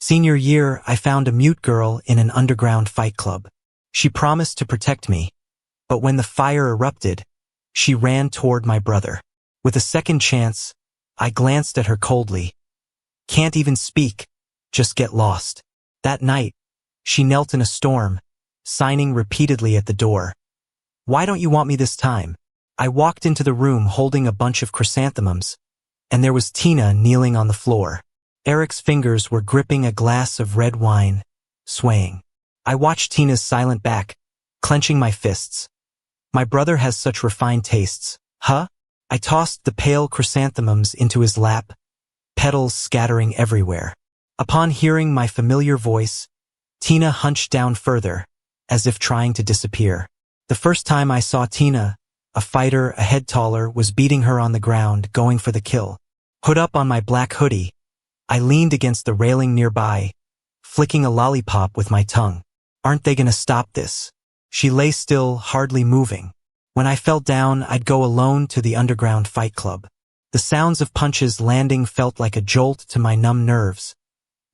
Senior year, I found a mute girl in an underground fight club. She promised to protect me, but when the fire erupted, she ran toward my brother. With a second chance, I glanced at her coldly. Can't even speak, just get lost. That night, she knelt in a storm, signing repeatedly at the door. Why don't you want me this time? I walked into the room holding a bunch of chrysanthemums, and there was Tina kneeling on the floor. Eric's fingers were gripping a glass of red wine, swaying. I watched Tina's silent back, clenching my fists. My brother has such refined tastes, huh? I tossed the pale chrysanthemums into his lap, petals scattering everywhere. Upon hearing my familiar voice, Tina hunched down further, as if trying to disappear. The first time I saw Tina, a fighter a head taller was beating her on the ground, going for the kill. Hood up on my black hoodie, I leaned against the railing nearby, flicking a lollipop with my tongue. Aren't they gonna stop this? She lay still, hardly moving. When I fell down, I'd go alone to the underground fight club. The sounds of punches landing felt like a jolt to my numb nerves,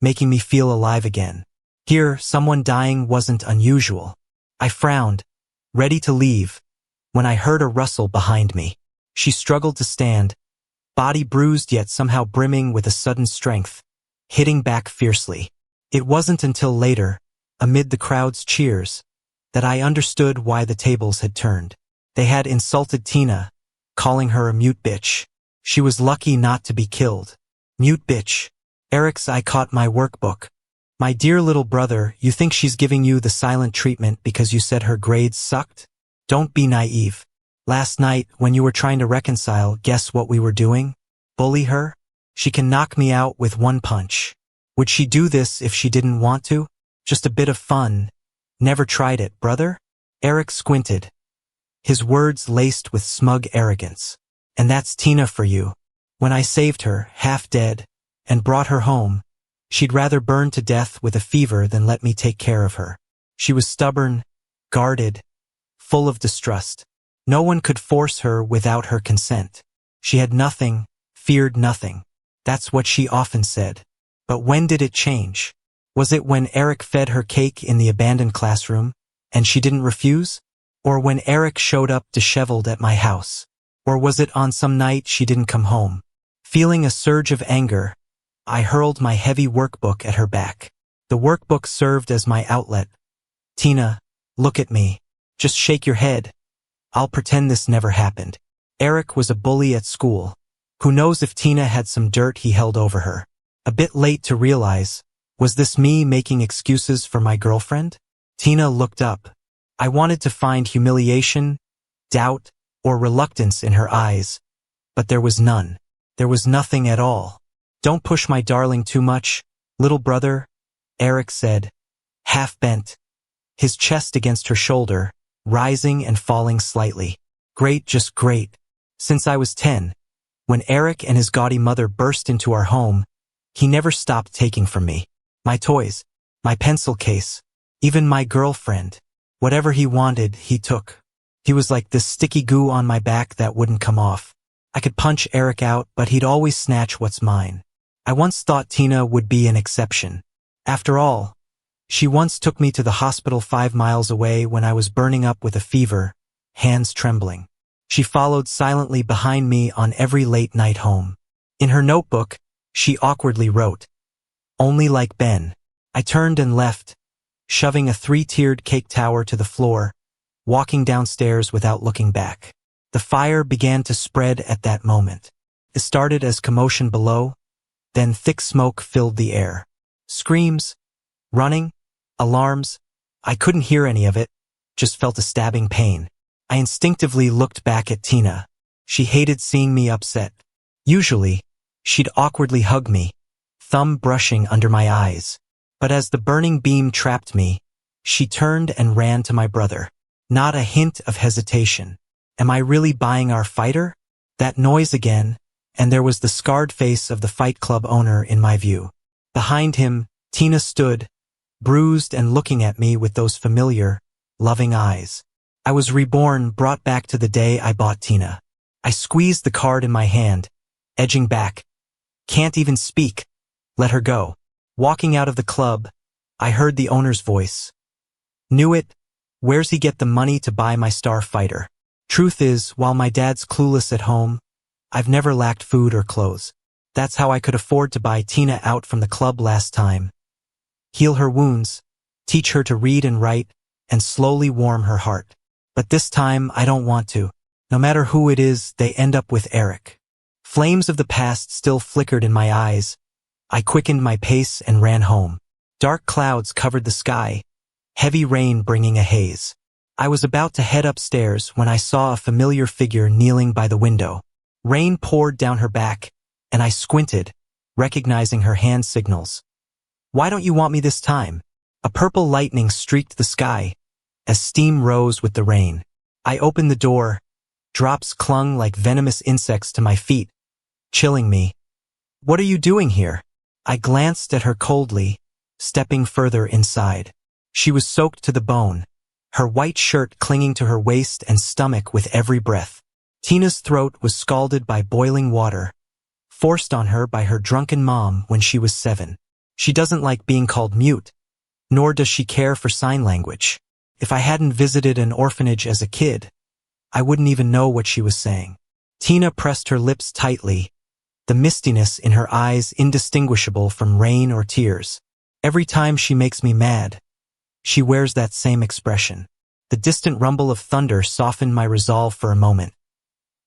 making me feel alive again. Here, someone dying wasn't unusual. I frowned, ready to leave, when I heard a rustle behind me. She struggled to stand, body bruised yet somehow brimming with a sudden strength, hitting back fiercely. It wasn't until later, amid the crowd's cheers, that I understood why the tables had turned. They had insulted Tina, calling her a mute bitch. She was lucky not to be killed. Mute bitch. Eric's I caught my workbook. My dear little brother, you think she's giving you the silent treatment because you said her grades sucked? Don't be naive. Last night, when you were trying to reconcile, guess what we were doing? Bully her? She can knock me out with one punch. Would she do this if she didn't want to? Just a bit of fun. Never tried it, brother? Eric squinted, his words laced with smug arrogance. And that's Tina for you. When I saved her, half dead, and brought her home, she'd rather burn to death with a fever than let me take care of her. She was stubborn, guarded, full of distrust. No one could force her without her consent. She had nothing, feared nothing. That's what she often said. But when did it change? Was it when Eric fed her cake in the abandoned classroom, and she didn't refuse? Or when Eric showed up disheveled at my house? Or was it on some night she didn't come home? Feeling a surge of anger, I hurled my heavy workbook at her back. The workbook served as my outlet. Tina, look at me. Just shake your head. I'll pretend this never happened. Eric was a bully at school. Who knows if Tina had some dirt he held over her? A bit late to realize, was this me making excuses for my girlfriend? Tina looked up. I wanted to find humiliation, doubt, or reluctance in her eyes, but there was none. There was nothing at all. Don't push my darling too much, little brother, Eric said, half bent, his chest against her shoulder, rising and falling slightly. Great, just great. Since I was 10, when Eric and his gaudy mother burst into our home, he never stopped taking from me. My toys, my pencil case, even my girlfriend. Whatever he wanted, he took. He was like this sticky goo on my back that wouldn't come off. I could punch Eric out, but he'd always snatch what's mine. I once thought Tina would be an exception. After all, she once took me to the hospital 5 miles away when I was burning up with a fever, hands trembling. She followed silently behind me on every late night home. In her notebook, she awkwardly wrote, "Only like Ben." I turned and left, shoving a 3-tiered cake tower to the floor, walking downstairs without looking back. The fire began to spread at that moment. It started as commotion below, then thick smoke filled the air. Screams, running, alarms. I couldn't hear any of it, just felt a stabbing pain. I instinctively looked back at Tina. She hated seeing me upset. Usually, she'd awkwardly hug me, thumb brushing under my eyes. But as the burning beam trapped me, she turned and ran to my brother. Not a hint of hesitation. Am I really buying our fighter? That noise again, and there was the scarred face of the fight club owner in my view. Behind him, Tina stood, bruised and looking at me with those familiar, loving eyes. I was reborn, brought back to the day I bought Tina. I squeezed the card in my hand, edging back. Can't even speak. Let her go. Walking out of the club, I heard the owner's voice. Knew it. Where's he get the money to buy my star fighter? Truth is, while my dad's clueless at home, I've never lacked food or clothes. That's how I could afford to buy Tina out from the club last time. Heal her wounds, teach her to read and write, and slowly warm her heart. But this time, I don't want to. No matter who it is, they end up with Eric. Flames of the past still flickered in my eyes. I quickened my pace and ran home. Dark clouds covered the sky, heavy rain bringing a haze. I was about to head upstairs when I saw a familiar figure kneeling by the window. Rain poured down her back, and I squinted, recognizing her hand signals. Why don't you want me this time? A purple lightning streaked the sky, as steam rose with the rain. I opened the door. Drops clung like venomous insects to my feet, chilling me. What are you doing here? I glanced at her coldly, stepping further inside. She was soaked to the bone, her white shirt clinging to her waist and stomach with every breath. Tina's throat was scalded by boiling water, forced on her by her drunken mom when she was 7. She doesn't like being called mute, nor does she care for sign language. If I hadn't visited an orphanage as a kid, I wouldn't even know what she was saying. Tina pressed her lips tightly, the mistiness in her eyes indistinguishable from rain or tears. Every time she makes me mad, she wears that same expression. The distant rumble of thunder softened my resolve for a moment.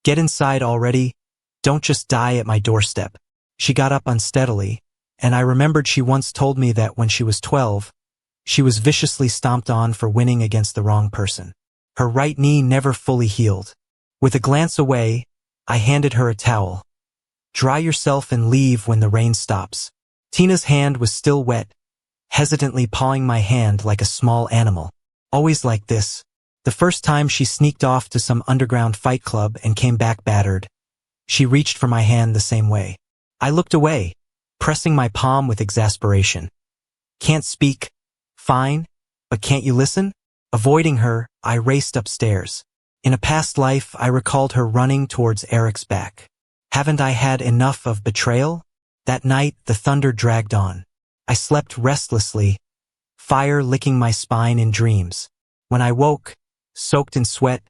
Get inside already. Don't just die at my doorstep. She got up unsteadily, and I remembered she once told me that when she was 12, she was viciously stomped on for winning against the wrong person. Her right knee never fully healed. With a glance away, I handed her a towel. Dry yourself and leave when the rain stops. Tina's hand was still wet, hesitantly pawing my hand like a small animal. Always like this. The first time she sneaked off to some underground fight club and came back battered, she reached for my hand the same way. I looked away, pressing my palm with exasperation. Can't speak. Fine, but can't you listen? Avoiding her, I raced upstairs. In a past life, I recalled her running towards Eric's back. Haven't I had enough of betrayal? That night, the thunder dragged on. I slept restlessly, fire licking my spine in dreams. When I woke, soaked in sweat,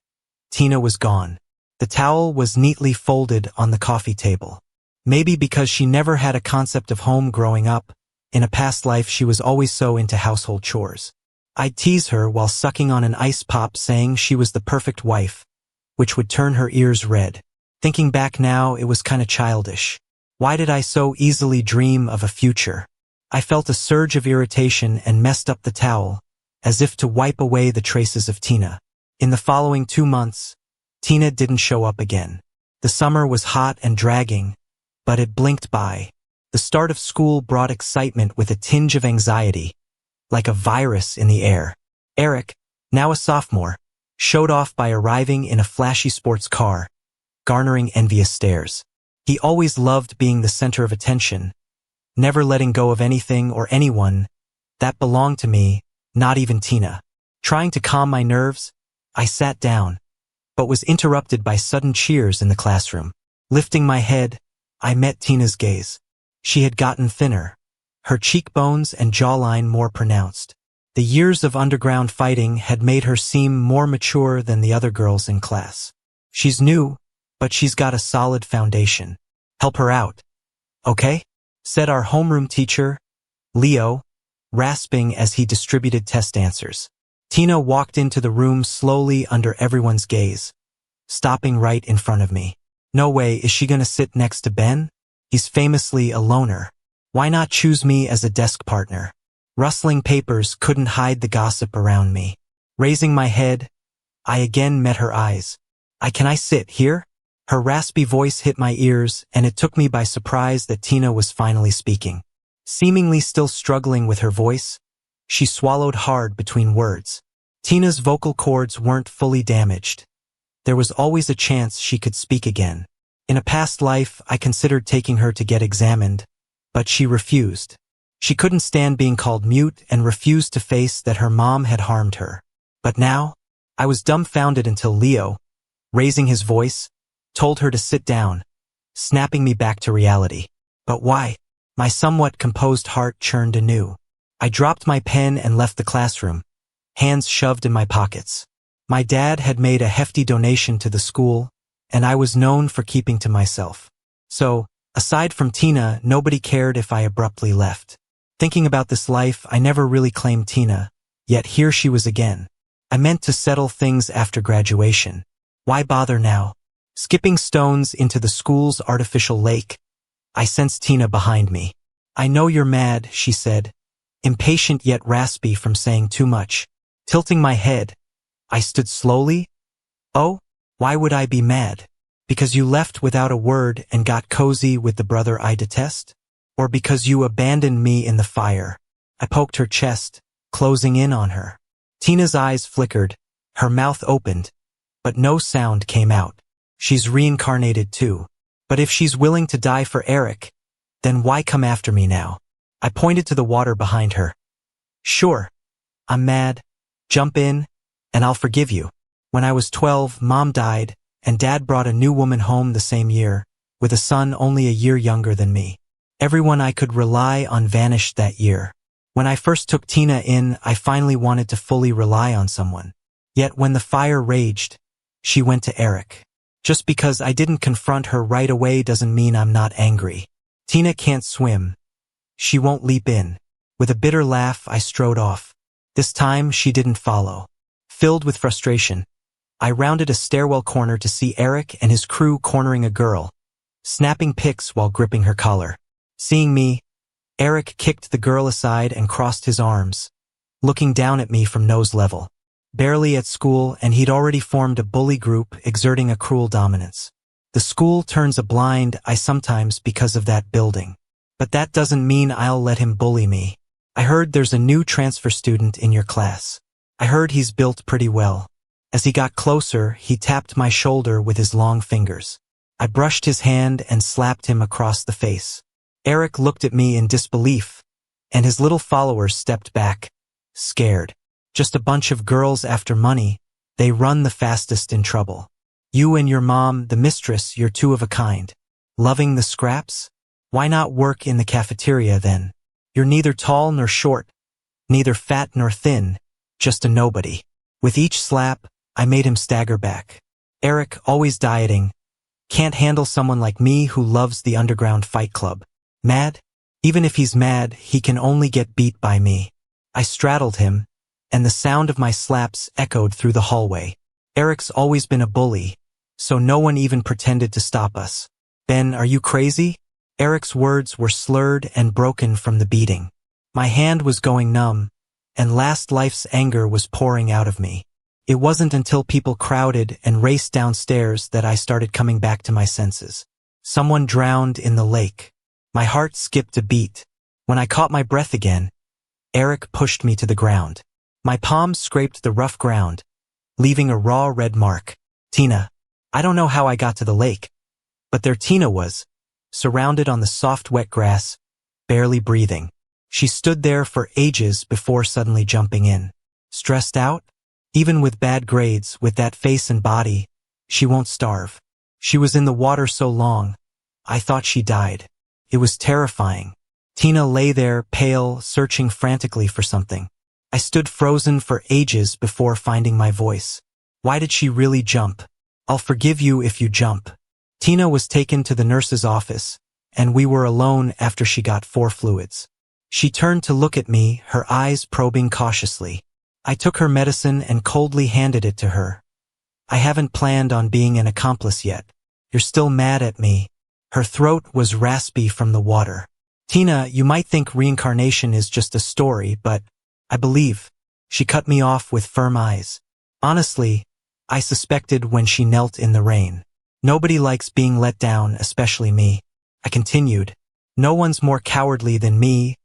Tina was gone. The towel was neatly folded on the coffee table. Maybe because she never had a concept of home growing up, in a past life she was always so into household chores. I'd tease her while sucking on an ice pop saying she was the perfect wife, which would turn her ears red. Thinking back now, it was kinda childish. Why did I so easily dream of a future? I felt a surge of irritation and messed up the towel, as if to wipe away the traces of Tina. In the following 2 months, Tina didn't show up again. The summer was hot and dragging, but it blinked by. The start of school brought excitement with a tinge of anxiety, like a virus in the air. Eric, now a sophomore, showed off by arriving in a flashy sports car, garnering envious stares. He always loved being the center of attention, never letting go of anything or anyone that belonged to me, not even Tina. Trying to calm my nerves, I sat down, but was interrupted by sudden cheers in the classroom. Lifting my head, I met Tina's gaze. She had gotten thinner, her cheekbones and jawline more pronounced. The years of underground fighting had made her seem more mature than the other girls in class. She's new, but she's got a solid foundation. Help her out, okay? Said our homeroom teacher, Leo, rasping as he distributed test answers. Tina walked into the room slowly under everyone's gaze, stopping right in front of me. No way is she gonna sit next to Ben? He's famously a loner. Why not choose me as a desk partner? Rustling papers couldn't hide the gossip around me. Raising my head, I again met her eyes. Can I sit here? Her raspy voice hit my ears, and it took me by surprise that Tina was finally speaking. Seemingly still struggling with her voice, she swallowed hard between words. Tina's vocal cords weren't fully damaged. There was always a chance she could speak again. In a past life, I considered taking her to get examined, but she refused. She couldn't stand being called mute and refused to face that her mom had harmed her. But now, I was dumbfounded until Leo, raising his voice, told her to sit down, snapping me back to reality. But why? My somewhat composed heart churned anew. I dropped my pen and left the classroom, hands shoved in my pockets. My dad had made a hefty donation to the school, and I was known for keeping to myself. So, aside from Tina, nobody cared if I abruptly left. Thinking about this life, I never really claimed Tina, yet here she was again. I meant to settle things after graduation. Why bother now? Skipping stones into the school's artificial lake, I sensed Tina behind me. "I know you're mad," she said, impatient yet raspy from saying too much. Tilting my head, I stood slowly. "Oh, why would I be mad? Because you left without a word and got cozy with the brother I detest? Or because you abandoned me in the fire?" I poked her chest, closing in on her. Tina's eyes flickered, her mouth opened, but no sound came out. She's reincarnated too. But if she's willing to die for Eric, then why come after me now? I pointed to the water behind her. "Sure, I'm mad. Jump in, and I'll forgive you. When I was 12, Mom died, and Dad brought a new woman home the same year, with a son only a year younger than me. Everyone I could rely on vanished that year. When I first took Tina in, I finally wanted to fully rely on someone. Yet when the fire raged, she went to Eric. Just because I didn't confront her right away doesn't mean I'm not angry. Tina can't swim. She won't leap in." With a bitter laugh, I strode off. This time, she didn't follow. Filled with frustration, I rounded a stairwell corner to see Eric and his crew cornering a girl, snapping pics while gripping her collar. Seeing me, Eric kicked the girl aside and crossed his arms, looking down at me from nose level. Barely at school, and he'd already formed a bully group exerting a cruel dominance. The school turns a blind eye sometimes because of that building. But that doesn't mean I'll let him bully me. "I heard there's a new transfer student in your class. I heard he's built pretty well." As he got closer, he tapped my shoulder with his long fingers. I brushed his hand and slapped him across the face. Eric looked at me in disbelief, and his little followers stepped back, scared. "Just a bunch of girls after money. They run the fastest in trouble. You and your mom, the mistress, you're two of a kind. Loving the scraps? Why not work in the cafeteria then? You're neither tall nor short, neither fat nor thin, just a nobody." With each slap, I made him stagger back. Eric, always dieting, can't handle someone like me who loves the underground fight club. Mad? Even if he's mad, he can only get beat by me. I straddled him, and the sound of my slaps echoed through the hallway. Eric's always been a bully, so no one even pretended to stop us. "Ben, are you crazy?" Eric's words were slurred and broken from the beating. My hand was going numb, and last life's anger was pouring out of me. It wasn't until people crowded and raced downstairs that I started coming back to my senses. Someone drowned in the lake. My heart skipped a beat. When I caught my breath again, Eric pushed me to the ground. My palms scraped the rough ground, leaving a raw red mark. Tina. I don't know how I got to the lake, but there Tina was, surrounded on the soft wet grass, barely breathing. She stood there for ages before suddenly jumping in. Stressed out? Even with bad grades, with that face and body, she won't starve. She was in the water so long, I thought she died. It was terrifying. Tina lay there, pale, searching frantically for something. I stood frozen for ages before finding my voice. Why did she really jump? "I'll forgive you if you jump." Tina was taken to the nurse's office, and we were alone after she got 4 fluids. She turned to look at me, her eyes probing cautiously. I took her medicine and coldly handed it to her. "I haven't planned on being an accomplice yet. You're still mad at me." Her throat was raspy from the water. "Tina, you might think reincarnation is just a story, but I believe." She cut me off with firm eyes. Honestly, I suspected when she knelt in the rain. Nobody likes being let down, especially me. I continued. "No one's more cowardly than me.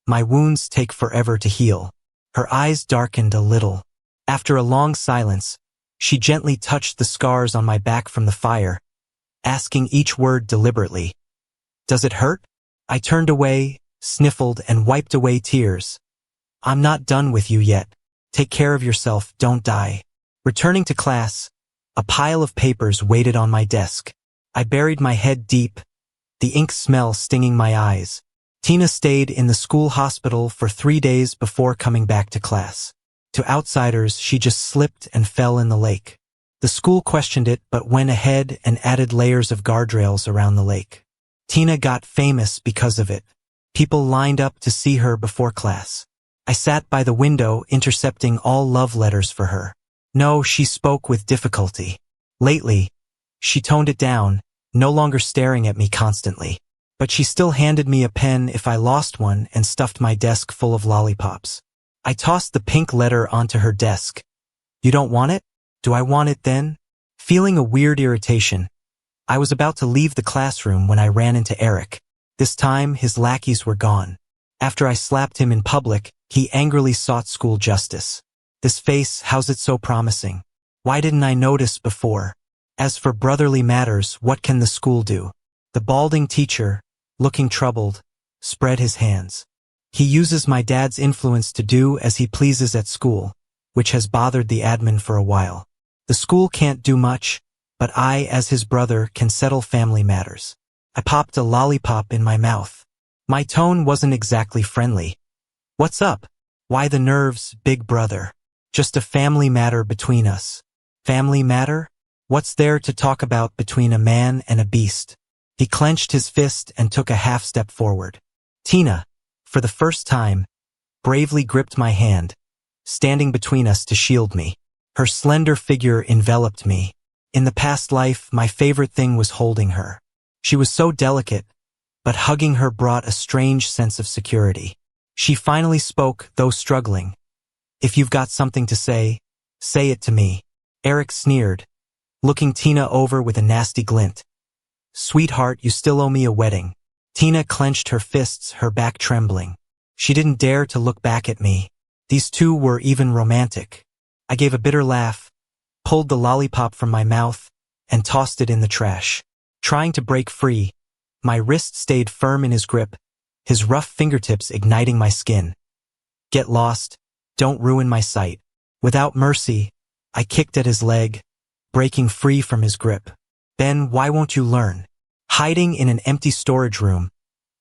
My wounds take forever to heal." Her eyes darkened a little. After a long silence, she gently touched the scars on my back from the fire, asking each word deliberately. "Does it hurt?" I turned away, sniffled, and wiped away tears. "I'm not done with you yet. Take care of yourself, don't die." Returning to class, a pile of papers waited on my desk. I buried my head deep, the ink smell stinging my eyes. Tina stayed in the school hospital for 3 days before coming back to class. To outsiders, she just slipped and fell in the lake. The school questioned it but went ahead and added layers of guardrails around the lake. Tina got famous because of it. People lined up to see her before class. I sat by the window intercepting all love letters for her. No, she spoke with difficulty. Lately, she toned it down, no longer staring at me constantly. But she still handed me a pen if I lost one and stuffed my desk full of lollipops. I tossed the pink letter onto her desk. You don't want it? Do I want it then? Feeling a weird irritation, I was about to leave the classroom when I ran into Eric. This time, his lackeys were gone. After I slapped him in public, he angrily sought school justice. This face, how's it so promising? Why didn't I notice before? As for brotherly matters, what can the school do? The balding teacher, looking troubled, spread his hands. He uses my dad's influence to do as he pleases at school, which has bothered the admin for a while. The school can't do much, but I, as his brother, can settle family matters. I popped a lollipop in my mouth. My tone wasn't exactly friendly. What's up? Why the nerves, big brother? Just a family matter between us. Family matter? What's there to talk about between a man and a beast? He clenched his fist and took a half step forward. Tina, for the first time, bravely gripped my hand, standing between us to shield me. Her slender figure enveloped me. In the past life, my favorite thing was holding her. She was so delicate, but hugging her brought a strange sense of security. She finally spoke, though struggling. If you've got something to say it to me. Eric sneered, looking Tina over with a nasty glint. Sweetheart, you still owe me a wedding. Tina clenched her fists, her back trembling. She didn't dare to look back at me. These two were even romantic. I gave a bitter laugh, pulled the lollipop from my mouth, and tossed it in the trash. Trying to break free, my wrist stayed firm in his grip, his rough fingertips igniting my skin. Get lost, don't ruin my sight. Without mercy, I kicked at his leg, breaking free from his grip. Ben, why won't you learn? Hiding in an empty storage room,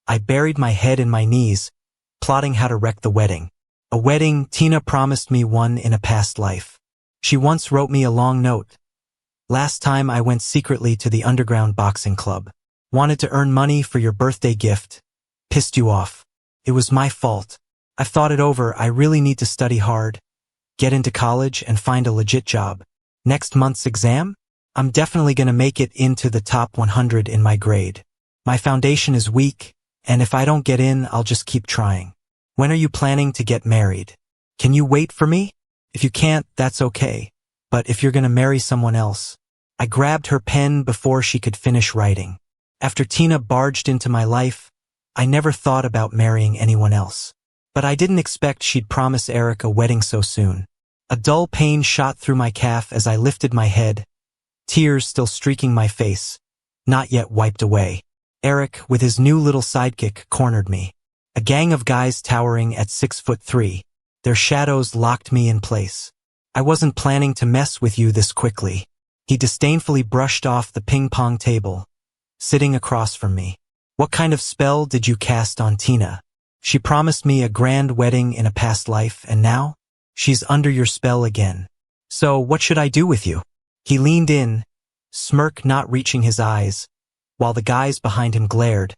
I buried my head in my knees, plotting how to wreck the wedding. A wedding, Tina promised me one in a past life. She once wrote me a long note. Last time I went secretly to the underground boxing club. Wanted to earn money for your birthday gift. Pissed you off. It was my fault. I've thought it over. I really need to study hard, get into college, and find a legit job. Next month's exam? I'm definitely gonna make it into the top 100 in my grade. My foundation is weak, and if I don't get in, I'll just keep trying. When are you planning to get married? Can you wait for me? If you can't, that's okay. But if you're gonna marry someone else. I grabbed her pen before she could finish writing. After Tina barged into my life, I never thought about marrying anyone else. But I didn't expect she'd promise Eric a wedding so soon. A dull pain shot through my calf as I lifted my head, tears still streaking my face, not yet wiped away. Eric, with his new little sidekick, cornered me. A gang of guys towering at 6'3". Their shadows locked me in place. I wasn't planning to mess with you this quickly. He disdainfully brushed off the ping-pong table, sitting across from me. What kind of spell did you cast on Tina? She promised me a grand wedding in a past life, and now? She's under your spell again. So what should I do with you? He leaned in, smirk not reaching his eyes, while the guys behind him glared,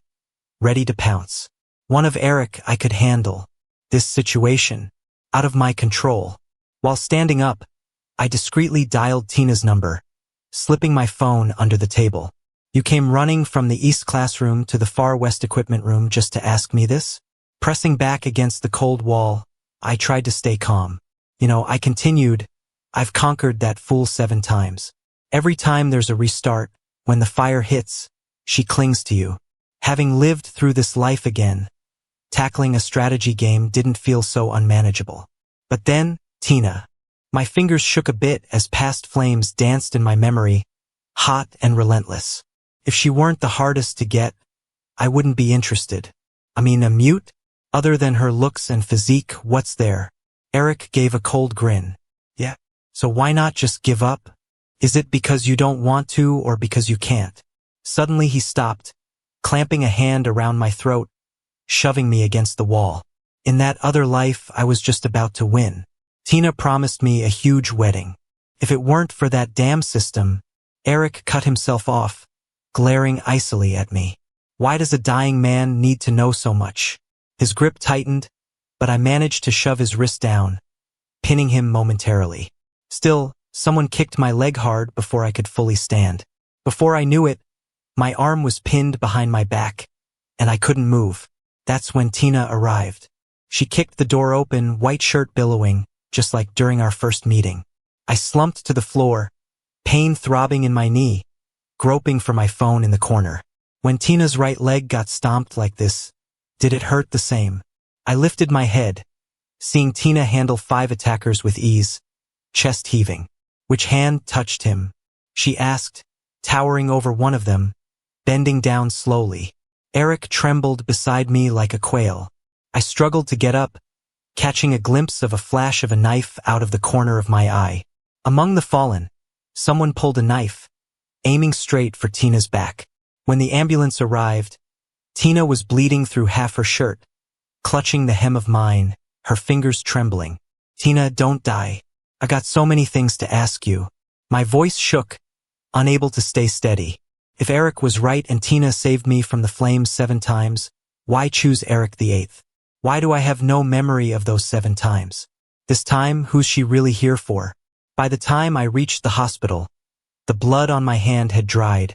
ready to pounce. One of Eric I could handle. This situation, out of my control. While standing up, I discreetly dialed Tina's number, slipping my phone under the table. You came running from the east classroom to the far west equipment room just to ask me this? Pressing back against the cold wall, I tried to stay calm. I continued, I've conquered that fool 7 times. Every time there's a restart, when the fire hits, she clings to you. Having lived through this life again, tackling a strategy game didn't feel so unmanageable. But then, Tina. My fingers shook a bit as past flames danced in my memory, hot and relentless. If she weren't the hardest to get, I wouldn't be interested. A mute? Other than her looks and physique, what's there? Eric gave a cold grin. Yeah. So why not just give up? Is it because you don't want to or because you can't? Suddenly he stopped, clamping a hand around my throat, shoving me against the wall. In that other life, I was just about to win. Tina promised me a huge wedding. If it weren't for that damn system, Eric cut himself off, glaring icily at me. Why does a dying man need to know so much? His grip tightened, but I managed to shove his wrist down, pinning him momentarily. Still, someone kicked my leg hard before I could fully stand. Before I knew it, my arm was pinned behind my back, and I couldn't move. That's when Tina arrived. She kicked the door open, white shirt billowing, just like during our first meeting. I slumped to the floor, pain throbbing in my knee, groping for my phone in the corner. When Tina's right leg got stomped like this, did it hurt the same? I lifted my head, seeing Tina handle 5 attackers with ease, chest heaving. Which hand touched him? She asked, towering over one of them, bending down slowly. Eric trembled beside me like a quail. I struggled to get up, catching a glimpse of a flash of a knife out of the corner of my eye. Among the fallen, someone pulled a knife, aiming straight for Tina's back. When the ambulance arrived, Tina was bleeding through half her shirt, clutching the hem of mine, her fingers trembling. Tina, don't die. I got so many things to ask you. My voice shook, unable to stay steady. If Eric was right and Tina saved me from the flames 7 times, why choose Eric the 8th? Why do I have no memory of those 7 times? This time, who's she really here for? By the time I reached the hospital, the blood on my hand had dried,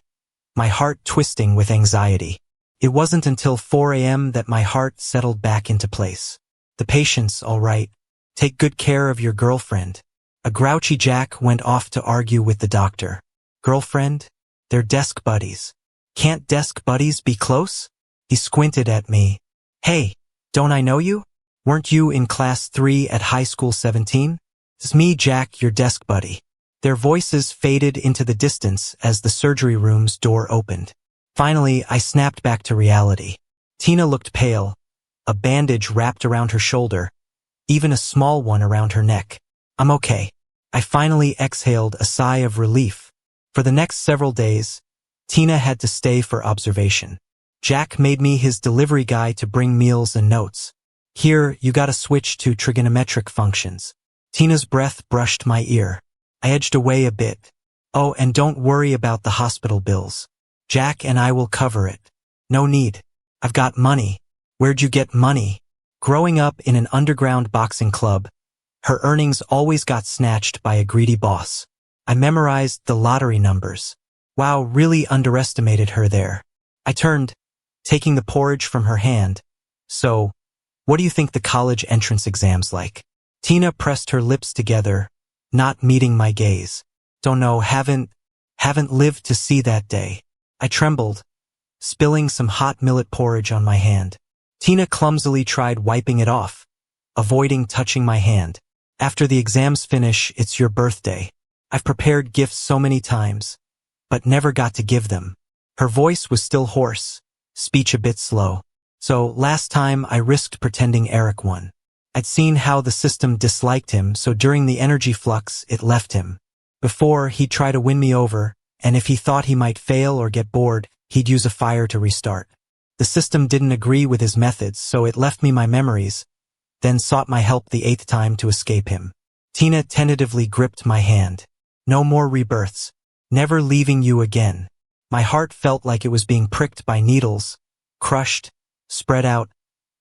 my heart twisting with anxiety. It wasn't until 4 a.m. that my heart settled back into place. The patient's all right. Take good care of your girlfriend. A grouchy Jack went off to argue with the doctor. Girlfriend? They're desk buddies. Can't desk buddies be close? He squinted at me. Hey, don't I know you? Weren't you in class 3 at high school 17? It's me, Jack, your desk buddy. Their voices faded into the distance as the surgery room's door opened. Finally, I snapped back to reality. Tina looked pale, a bandage wrapped around her shoulder, even a small one around her neck. I'm okay. I finally exhaled a sigh of relief. For the next several days, Tina had to stay for observation. Jack made me his delivery guy to bring meals and notes. Here, you gotta switch to trigonometric functions. Tina's breath brushed my ear. I edged away a bit. Oh, and don't worry about the hospital bills. Jack and I will cover it. No need. I've got money. Where'd you get money? Growing up in an underground boxing club, her earnings always got snatched by a greedy boss. I memorized the lottery numbers. Wow, really underestimated her there. I turned, taking the porridge from her hand. So, what do you think the college entrance exam's like? Tina pressed her lips together, not meeting my gaze. Don't know, haven't lived to see that day. I trembled, spilling some hot millet porridge on my hand. Tina clumsily tried wiping it off, avoiding touching my hand. After the exams finish, it's your birthday. I've prepared gifts so many times, but never got to give them. Her voice was still hoarse, speech a bit slow. So last time I risked pretending Eric won. I'd seen how the system disliked him, so during the energy flux, it left him. Before, he'd try to win me over, and if he thought he might fail or get bored, he'd use a fire to restart. The system didn't agree with his methods, so it left me my memories, then sought my help the 8th time to escape him. Tina tentatively gripped my hand. No more rebirths. Never leaving you again. My heart felt like it was being pricked by needles, crushed, spread out,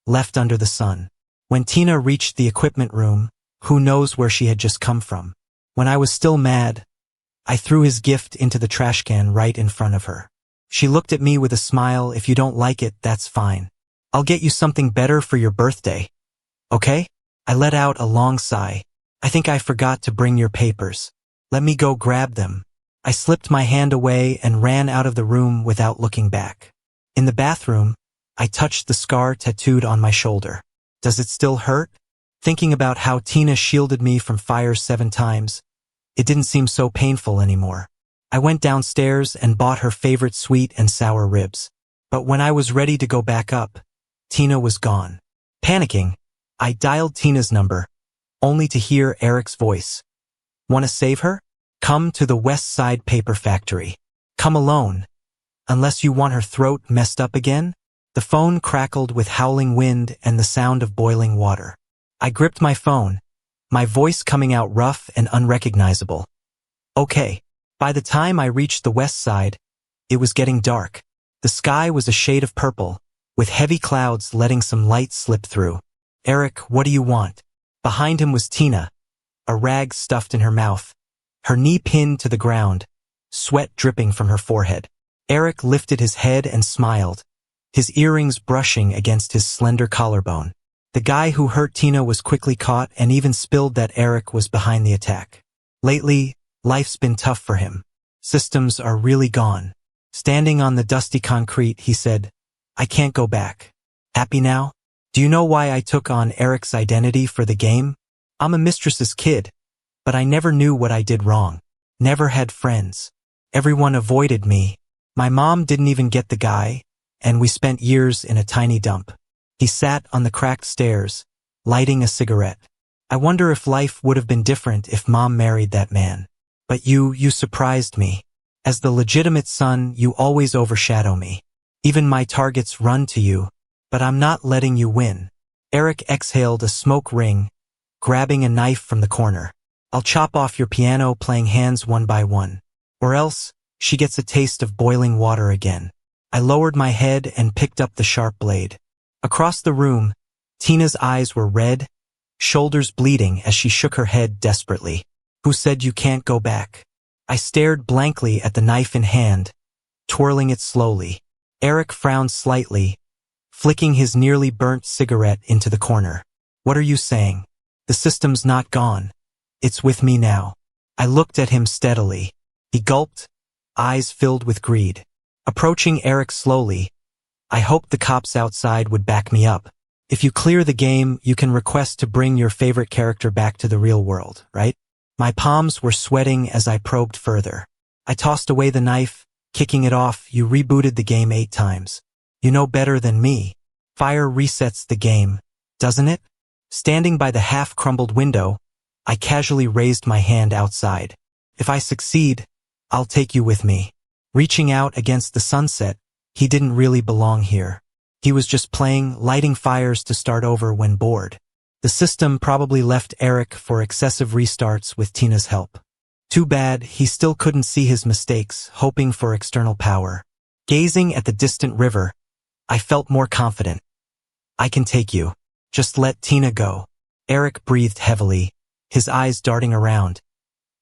left under the sun. When Tina reached the equipment room, who knows where she had just come from. When I was still mad, I threw his gift into the trash can right in front of her. She looked at me with a smile. If you don't like it, that's fine. I'll get you something better for your birthday. Okay? I let out a long sigh. I think I forgot to bring your papers. Let me go grab them. I slipped my hand away and ran out of the room without looking back. In the bathroom, I touched the scar tattooed on my shoulder. Does it still hurt? Thinking about how Tina shielded me from fire 7 times, it didn't seem so painful anymore. I went downstairs and bought her favorite sweet and sour ribs. But when I was ready to go back up, Tina was gone. Panicking, I dialed Tina's number, only to hear Eric's voice. Want to save her? Come to the West Side Paper Factory. Come alone. Unless you want her throat messed up again? The phone crackled with howling wind and the sound of boiling water. I gripped my phone, my voice coming out rough and unrecognizable. Okay. By the time I reached the west side, it was getting dark. The sky was a shade of purple, with heavy clouds letting some light slip through. Eric, what do you want? Behind him was Tina, a rag stuffed in her mouth, her knee pinned to the ground, sweat dripping from her forehead. Eric lifted his head and smiled, his earrings brushing against his slender collarbone. The guy who hurt Tina was quickly caught and even spilled that Eric was behind the attack. Lately, life's been tough for him. Systems are really gone. Standing on the dusty concrete, he said, I can't go back. Happy now? Do you know why I took on Eric's identity for the game? I'm a mistress's kid, but I never knew what I did wrong. Never had friends. Everyone avoided me. My mom didn't even get the guy, and we spent years in a tiny dump. He sat on the cracked stairs, lighting a cigarette. I wonder if life would have been different if Mom married that man. But you surprised me. As the legitimate son, you always overshadow me. Even my targets run to you, but I'm not letting you win. Eric exhaled a smoke ring, grabbing a knife from the corner. I'll chop off your piano playing hands one by one. Or else, she gets a taste of boiling water again. I lowered my head and picked up the sharp blade. Across the room, Tina's eyes were red, shoulders bleeding as she shook her head desperately. Who said you can't go back? I stared blankly at the knife in hand, twirling it slowly. Eric frowned slightly, flicking his nearly burnt cigarette into the corner. What are you saying? The system's not gone. It's with me now. I looked at him steadily. He gulped, eyes filled with greed. Approaching Eric slowly, I hoped the cops outside would back me up. If you clear the game, you can request to bring your favorite character back to the real world, right? My palms were sweating as I probed further. I tossed away the knife, kicking it off. You rebooted the game 8 times. You know better than me. Fire resets the game, doesn't it? Standing by the half-crumbled window, I casually raised my hand outside. If I succeed, I'll take you with me. Reaching out against the sunset, he didn't really belong here. He was just playing, lighting fires to start over when bored. The system probably left Eric for excessive restarts with Tina's help. Too bad he still couldn't see his mistakes, hoping for external power. Gazing at the distant river, I felt more confident. I can take you. Just let Tina go. Eric breathed heavily, his eyes darting around.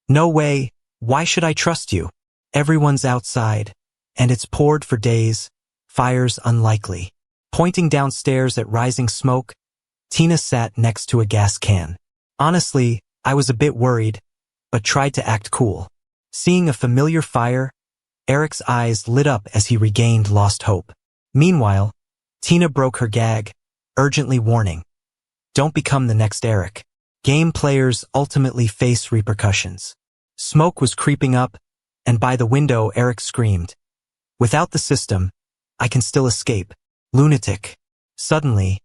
No way. Why should I trust you? Everyone's outside, and it's poured for days. Fire's unlikely. Pointing downstairs at rising smoke, Tina sat next to a gas can. Honestly, I was a bit worried, but tried to act cool. Seeing a familiar fire, Eric's eyes lit up as he regained lost hope. Meanwhile, Tina broke her gag, urgently warning, don't become the next Eric. Game players ultimately face repercussions. Smoke was creeping up, and by the window Eric screamed. Without the system, I can still escape. Lunatic. Suddenly,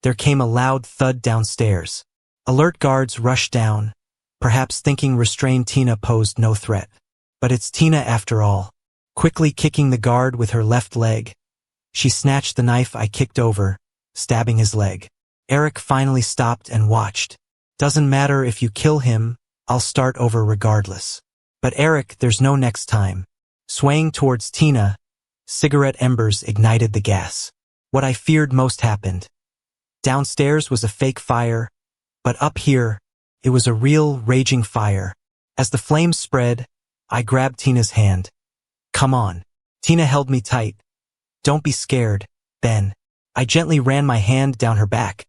there came a loud thud downstairs. Alert guards rushed down, perhaps thinking restrained Tina posed no threat. But it's Tina after all. Quickly kicking the guard with her left leg, she snatched the knife I kicked over, stabbing his leg. Eric finally stopped and watched. Doesn't matter if you kill him, I'll start over regardless. But Eric, there's no next time. Swaying towards Tina, cigarette embers ignited the gas. What I feared most happened. Downstairs was a fake fire, but up here, it was a real, raging fire. As the flames spread, I grabbed Tina's hand. Come on. Tina held me tight. Don't be scared, Ben. I gently ran my hand down her back.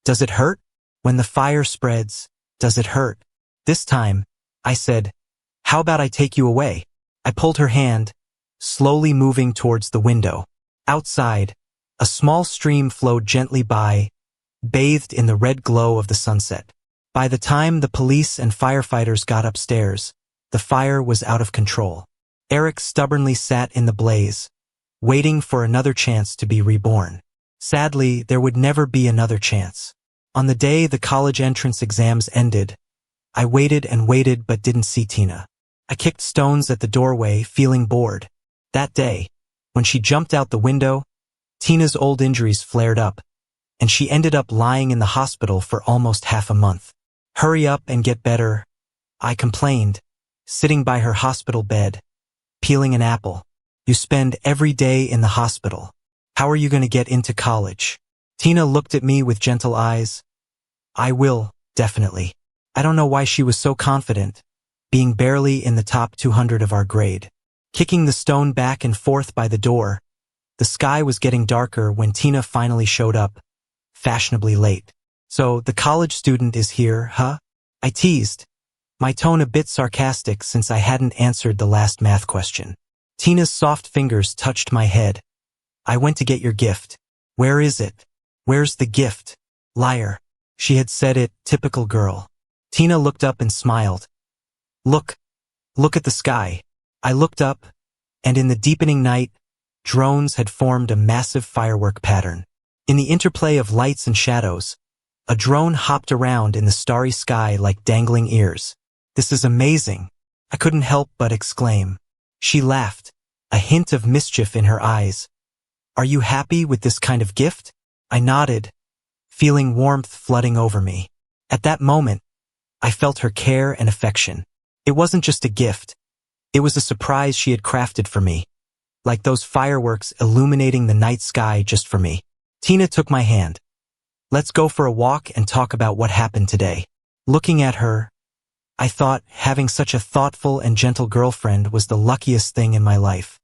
Does it hurt? When the fire spreads, does it hurt? This time, I said, how about I take you away? I pulled her hand, slowly moving towards the window. Outside, a small stream flowed gently by, bathed in the red glow of the sunset. By the time the police and firefighters got upstairs, the fire was out of control. Eric stubbornly sat in the blaze, waiting for another chance to be reborn. Sadly, there would never be another chance. On the day the college entrance exams ended, I waited and waited but didn't see Tina. I kicked stones at the doorway, feeling bored. That day, when she jumped out the window, Tina's old injuries flared up, and she ended up lying in the hospital for almost half a month. Hurry up and get better, I complained, sitting by her hospital bed, peeling an apple. You spend every day in the hospital. How are you going to get into college? Tina looked at me with gentle eyes. I will, definitely. I don't know why she was so confident, being barely in the top 200 of our grade. Kicking the stone back and forth by the door, the sky was getting darker when Tina finally showed up, fashionably late. So, the college student is here, huh? I teased, my tone a bit sarcastic since I hadn't answered the last math question. Tina's soft fingers touched my head. I went to get your gift. Where is it? Where's the gift? Liar. She had said it, typical girl. Tina looked up and smiled. Look at the sky. I looked up, and in the deepening night, drones had formed a massive firework pattern. In the interplay of lights and shadows, a drone hopped around in the starry sky like dangling ears. This is amazing, I couldn't help but exclaim. She laughed, a hint of mischief in her eyes. Are you happy with this kind of gift? I nodded, feeling warmth flooding over me. At that moment, I felt her care and affection. It wasn't just a gift. It was a surprise she had crafted for me, like those fireworks illuminating the night sky just for me. Tina took my hand. Let's go for a walk and talk about what happened today. Looking at her, I thought having such a thoughtful and gentle girlfriend was the luckiest thing in my life.